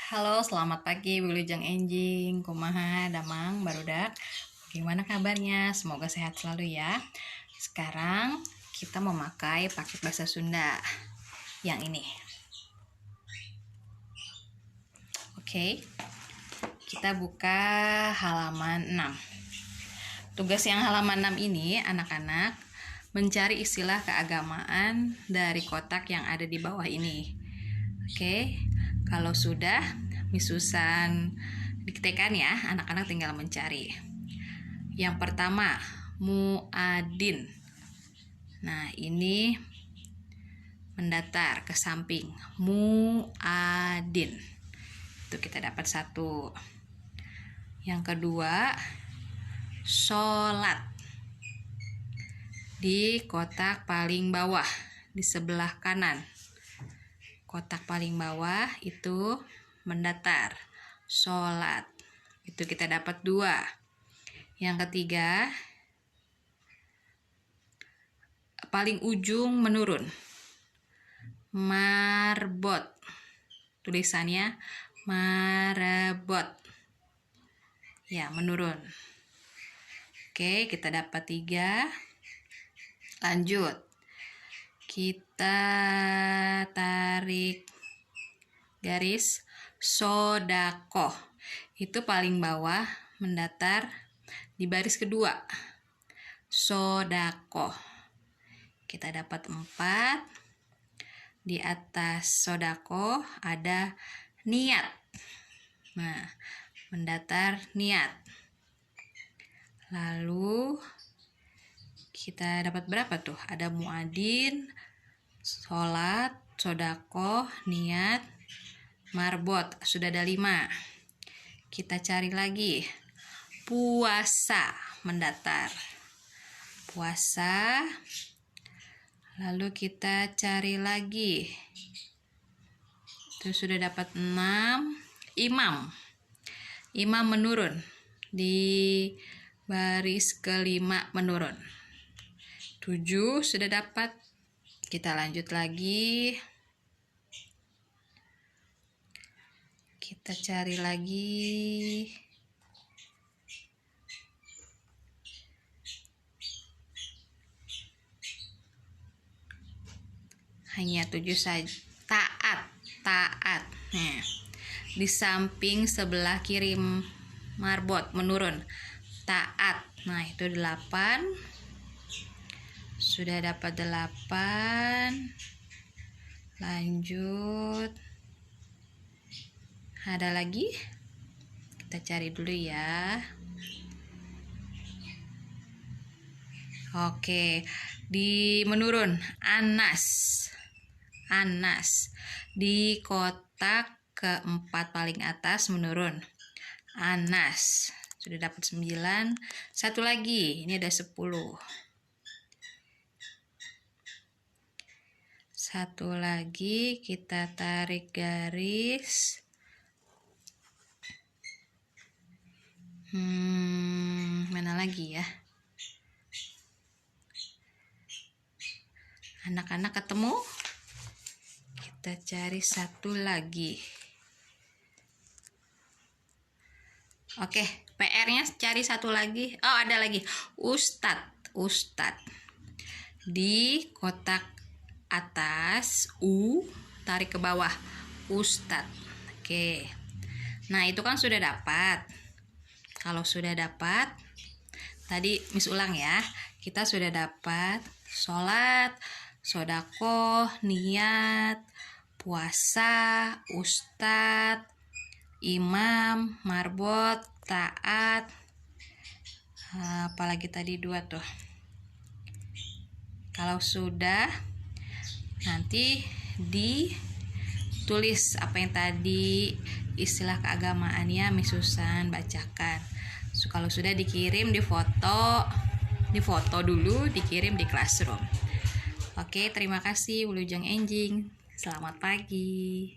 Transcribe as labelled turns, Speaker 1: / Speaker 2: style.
Speaker 1: Halo, selamat pagi Wilujeng Enjing, kumaha, damang, barudak. Gimana kabarnya? Semoga sehat selalu ya. Sekarang kita memakai paket bahasa Sunda yang ini. Oke, kita buka halaman 6. Tugas yang halaman 6 ini, anak-anak mencari istilah keagamaan dari kotak yang ada di bawah ini. Oke, kalau sudah, Miss Susan diktekan ya, anak-anak tinggal mencari. Yang pertama, muadin. Nah, ini mendatar ke samping. Muadin. Itu kita dapat satu. Yang kedua, sholat. Di kotak paling bawah, di sebelah kanan. Kotak paling bawah itu mendatar, sholat. Itu kita dapat 2. Yang ketiga, paling ujung menurun, marbot. Tulisannya marbot. Ya, menurun. Oke, kita dapat 3. Lanjut. Kita tarik garis sodakoh. Itu paling bawah mendatar di baris kedua. Sodakoh. Kita dapat 4. Di atas sodakoh ada niat. Nah, mendatar niat. Lalu kita dapat berapa tuh? Ada muadin, sholat, sodakoh, niat, marbot. Sudah ada 5. Kita cari lagi. Puasa, mendatar. Puasa. Lalu kita cari lagi. Itu sudah dapat 6. Imam. Imam menurun. Di baris kelima menurun. 7 sudah dapat. Kita lanjut lagi. Kita cari lagi. Hanya 7 saja. Taat. Nah, di samping sebelah kiri marbot menurun. Taat. Nah, itu 8. Sudah dapat 8. Lanjut. Ada lagi? Kita cari dulu ya. Oke, di menurun. Anas. Di kotak keempat paling atas menurun. Anas. Sudah dapat 9. Satu lagi. Ini ada 10. Satu lagi, kita tarik garis. Mana lagi ya? Anak-anak ketemu? Kita cari satu lagi. Oke, PR-nya cari satu lagi. Oh, ada lagi. Ustadz. Di kotak atas U, tarik ke bawah. Ustadz. Oke. Nah, itu kan sudah dapat. Kalau sudah dapat, tadi Miss ulang ya. Kita sudah dapat sholat, sodakoh, niat, puasa, ustadz, imam, marbot, taat. Apalagi tadi 2 tuh. Kalau sudah, nanti ditulis apa yang tadi istilah keagamaannya Miss Susan bacakan. Kalau sudah dikirim di foto dulu, dikirim di classroom. Oke, terima kasih Wilujeng Enjing. Selamat pagi.